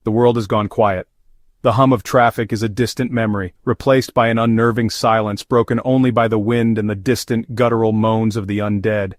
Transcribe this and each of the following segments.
The world has gone quiet. The hum of traffic is a distant memory, replaced by an unnerving silence broken only by the wind and the distant guttural moans of the undead.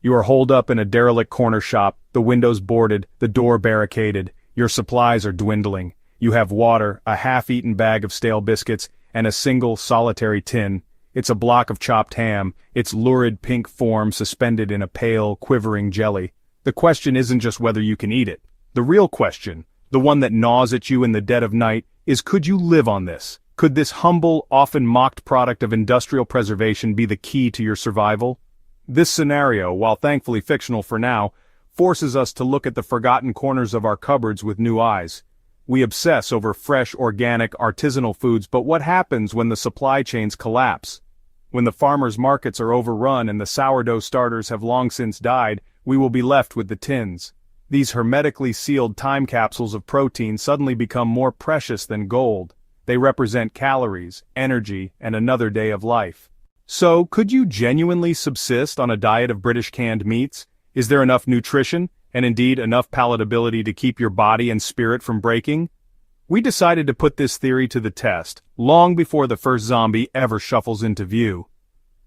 You are holed up in a derelict corner shop, the windows boarded, the door barricaded. Your supplies are dwindling. You have water, a half-eaten bag of stale biscuits, and a single, solitary tin. It's a block of chopped ham, its lurid pink form suspended in a pale, quivering jelly. The question isn't just whether you can eat it. The real question, the one that gnaws at you in the dead of night, is could you live on this? Could this humble, often mocked product of industrial preservation be the key to your survival? This scenario, while thankfully fictional for now, forces us to look at the forgotten corners of our cupboards with new eyes. We obsess over fresh, organic, artisanal foods, but what happens when the supply chains collapse? When the farmers' markets are overrun and the sourdough starters have long since died, we will be left with the tins. These hermetically sealed time capsules of protein suddenly become more precious than gold. They represent calories, energy, and another day of life. So, could you genuinely subsist on a diet of British canned meats? Is there enough nutrition, and indeed enough palatability to keep your body and spirit from breaking? We decided to put this theory to the test, long before the first zombie ever shuffles into view.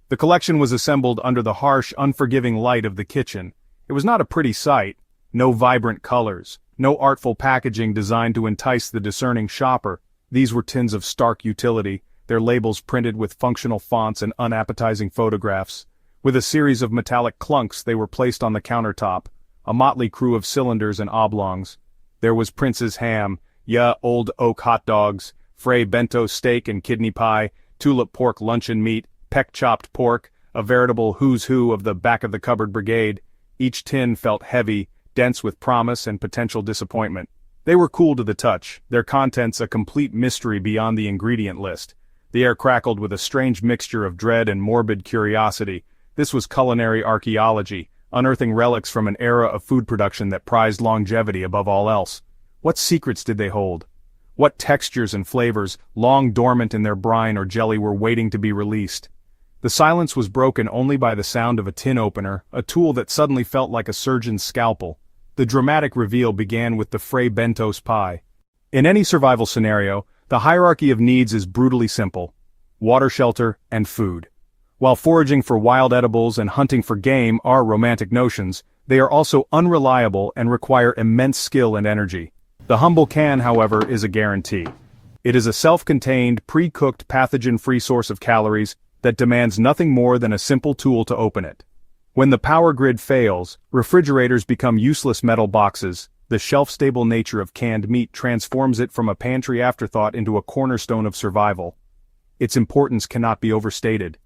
The collection was assembled under the harsh, unforgiving light of the kitchen. It was not a pretty sight. No vibrant colors, no artful packaging designed to entice the discerning shopper. These were tins of stark utility, their labels printed with functional fonts and unappetizing photographs. With a series of metallic clunks they were placed on the countertop, a motley crew of cylinders and oblongs. There was Prince's ham, Old Oak hot dogs, Frey bento steak and kidney pie, tulip pork luncheon meat, peck-chopped pork, a veritable who's who of the back-of-the-cupboard brigade. Each tin felt heavy, dense with promise and potential disappointment. They were cool to the touch, their contents a complete mystery beyond the ingredient list. The air crackled with a strange mixture of dread and morbid curiosity. This was culinary archaeology, unearthing relics from an era of food production that prized longevity above all else. What secrets did they hold? What textures and flavors, long dormant in their brine or jelly, were waiting to be released? The silence was broken only by the sound of a tin opener, a tool that suddenly felt like a surgeon's scalpel. The dramatic reveal began with the Frey bentos pie. In any survival scenario, the hierarchy of needs is brutally simple: water, shelter, and food. While foraging for wild edibles and hunting for game are romantic notions, they are also unreliable and require immense skill and energy. The humble can, however, is a guarantee. It is a self-contained, pre-cooked, pathogen-free source of calories that demands nothing more than a simple tool to open it. When the power grid fails, refrigerators become useless metal boxes. The shelf-stable nature of canned meat transforms it from a pantry afterthought into a cornerstone of survival. Its importance cannot be overstated.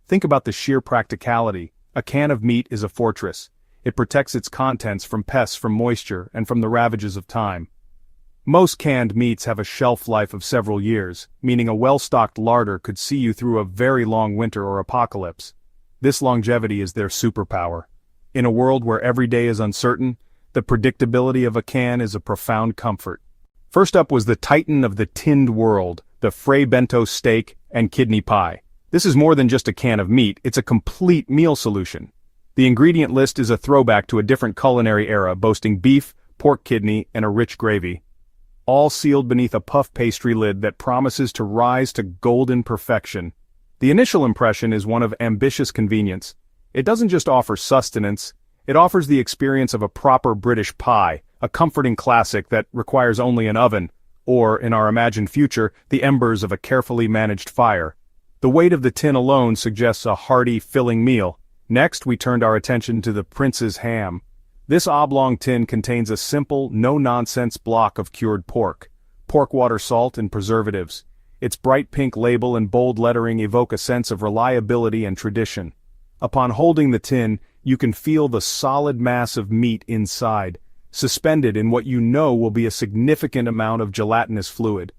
Think about the sheer practicality. A can of meat is a fortress. It protects its contents from pests, from moisture, and from the ravages of time. Most canned meats have a shelf life of several years, meaning a well-stocked larder could see you through a very long winter or apocalypse. This longevity is their superpower. In a world where every day is uncertain, the predictability of a can is a profound comfort. First up was the titan of the tinned world, the Frey bento steak and kidney pie. This is more than just a can of meat, it's a complete meal solution. The ingredient list is a throwback to a different culinary era, boasting beef, pork kidney, and a rich gravy. All sealed beneath a puff pastry lid that promises to rise to golden perfection. The initial impression is one of ambitious convenience. It doesn't just offer sustenance, it offers the experience of a proper British pie, a comforting classic that requires only an oven, or, in our imagined future, the embers of a carefully managed fire. The weight of the tin alone suggests a hearty, filling meal. Next, we turned our attention to the Prince's ham. This oblong tin contains a simple, no-nonsense block of cured pork water, salt, and preservatives. Its bright pink label and bold lettering evoke a sense of reliability and tradition. Upon holding the tin, you can feel the solid mass of meat inside, suspended in what you know will be a significant amount of gelatinous fluid.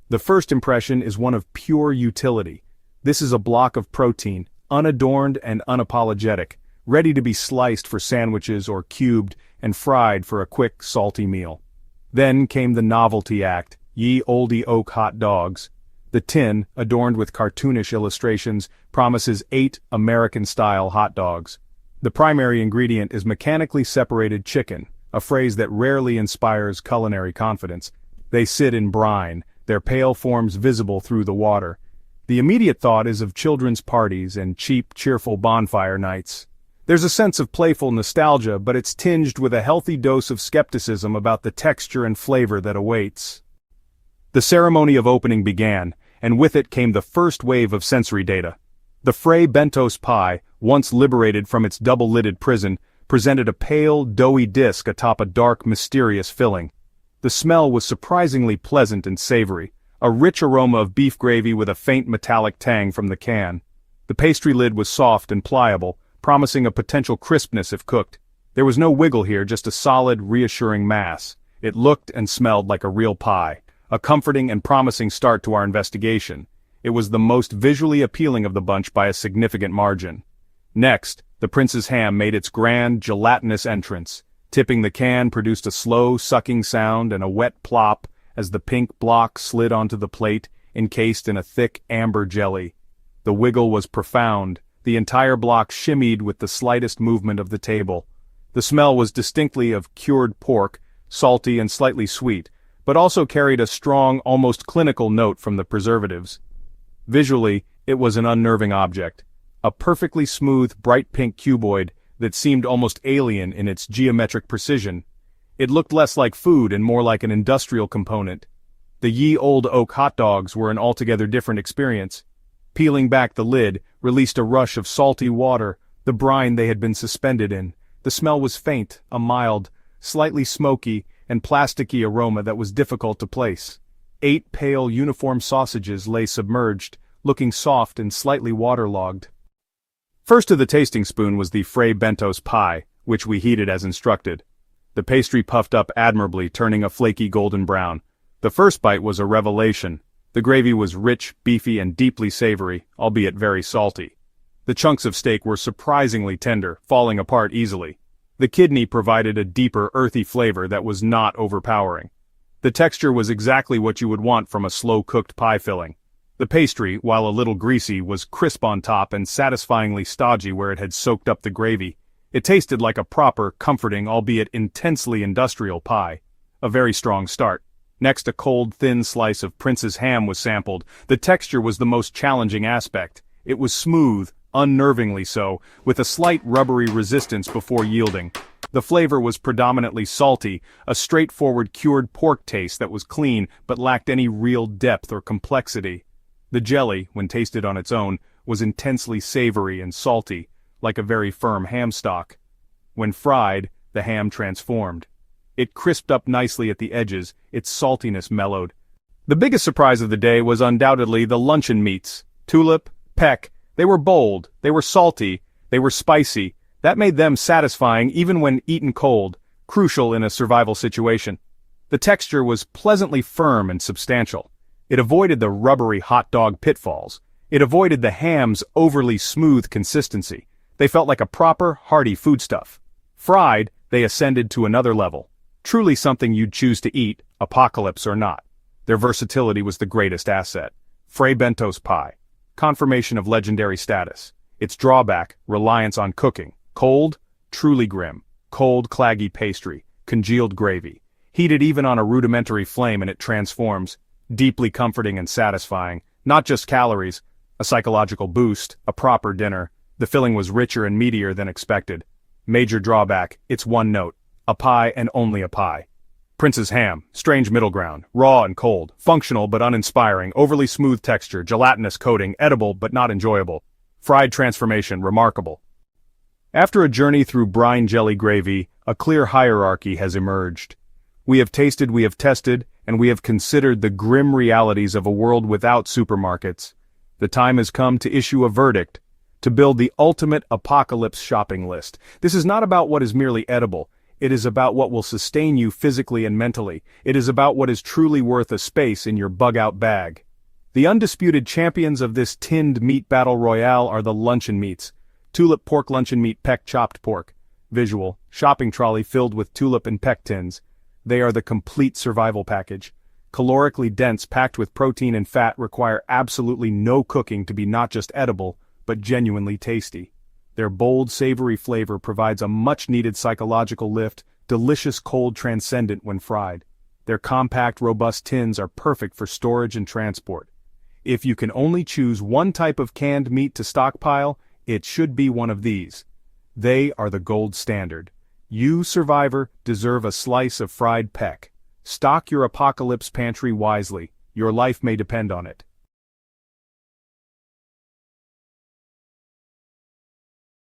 The first impression is one of pure utility. This is a block of protein, unadorned and unapologetic, ready to be sliced for sandwiches or cubed and fried for a quick, salty meal. Then came the novelty act, Ye Olde Oak hot dogs. The tin, adorned with cartoonish illustrations, promises 8 American-style hot dogs. The primary ingredient is mechanically separated chicken, a phrase that rarely inspires culinary confidence. They sit in brine, their pale forms visible through the water. The immediate thought is of children's parties and cheap, cheerful bonfire nights. There's a sense of playful nostalgia, but it's tinged with a healthy dose of skepticism about the texture and flavor that awaits. The ceremony of opening began, and with it came the first wave of sensory data. The Fray Bentos pie, once liberated from its double-lidded prison, presented a pale, doughy disc atop a dark, mysterious filling. The smell was surprisingly pleasant and savory, a rich aroma of beef gravy with a faint metallic tang from the can. The pastry lid was soft and pliable, promising a potential crispness if cooked. There was no wiggle here, just a solid, reassuring mass. It looked and smelled like a real pie, a comforting and promising start to our investigation. It was the most visually appealing of the bunch by a significant margin. Next, the prince's ham made its grand, gelatinous entrance. Tipping the can produced a slow, sucking sound and a wet plop as the pink block slid onto the plate, encased in a thick, amber jelly. The wiggle was profound. The entire block shimmied with the slightest movement of the table. The smell was distinctly of cured pork, salty and slightly sweet, but also carried a strong, almost clinical note from the preservatives. Visually, it was an unnerving object. A perfectly smooth, bright pink cuboid that seemed almost alien in its geometric precision. It looked less like food and more like an industrial component. The ye olde oak hot dogs were an altogether different experience. Peeling back the lid released a rush of salty water, the brine they had been suspended in. The smell was faint, a mild, slightly smoky, and plasticky aroma that was difficult to place. 8 pale uniform sausages lay submerged, looking soft and slightly waterlogged. First to the tasting spoon was the Fray Bentos pie, which we heated as instructed. The pastry puffed up admirably, turning a flaky golden brown. The first bite was a revelation. The gravy was rich, beefy, and deeply savory, albeit very salty. The chunks of steak were surprisingly tender, falling apart easily. The kidney provided a deeper, earthy flavor that was not overpowering. The texture was exactly what you would want from a slow-cooked pie filling. The pastry, while a little greasy, was crisp on top and satisfyingly stodgy where it had soaked up the gravy. It tasted like a proper, comforting, albeit intensely industrial pie. A very strong start. Next, a cold, thin slice of Prince's ham was sampled. The texture was the most challenging aspect. It was smooth, unnervingly so, with a slight rubbery resistance before yielding. The flavor was predominantly salty, a straightforward cured pork taste that was clean but lacked any real depth or complexity. The jelly, when tasted on its own, was intensely savory and salty, like a very firm ham stock. When fried, the ham transformed. It crisped up nicely at the edges, its saltiness mellowed. The biggest surprise of the day was undoubtedly the luncheon meats. Tulip, peck, they were bold, they were salty, they were spicy. That made them satisfying even when eaten cold, crucial in a survival situation. The texture was pleasantly firm and substantial. It avoided the rubbery hot dog pitfalls. It avoided the ham's overly smooth consistency. They felt like a proper, hearty foodstuff. Fried, they ascended to another level. Truly something you'd choose to eat, apocalypse or not. Their versatility was the greatest asset. Fray Bentos pie. Confirmation of legendary status. Its drawback, reliance on cooking. Cold, truly grim. Cold, claggy pastry. Congealed gravy. Heated even on a rudimentary flame and it transforms. Deeply comforting and satisfying. Not just calories. A psychological boost. A proper dinner. The filling was richer and meatier than expected. Major drawback, it's one note. A pie and only a pie. Prince's ham, strange middle ground, raw and cold, functional but uninspiring, overly smooth texture, gelatinous coating, edible but not enjoyable. Fried transformation, remarkable. After a journey through brine jelly gravy, a clear hierarchy has emerged. We have tasted, we have tested, and we have considered the grim realities of a world without supermarkets. The time has come to issue a verdict, to build the ultimate apocalypse shopping list. This is not about what is merely edible. It is about what will sustain you physically and mentally. It is about what is truly worth a space in your bug-out bag. The undisputed champions of this tinned meat battle royale are the luncheon meats. Tulip pork luncheon meat, peck chopped pork. Visual, shopping trolley filled with tulip and peck tins. They are the complete survival package. Calorically dense, packed with protein and fat, require absolutely no cooking to be not just edible, but genuinely tasty. Their bold, savory flavor provides a much-needed psychological lift, delicious cold transcendent when fried. Their compact, robust tins are perfect for storage and transport. If you can only choose one type of canned meat to stockpile, it should be one of these. They are the gold standard. You, survivor, deserve a slice of fried peck. Stock your apocalypse pantry wisely. Your life may depend on it.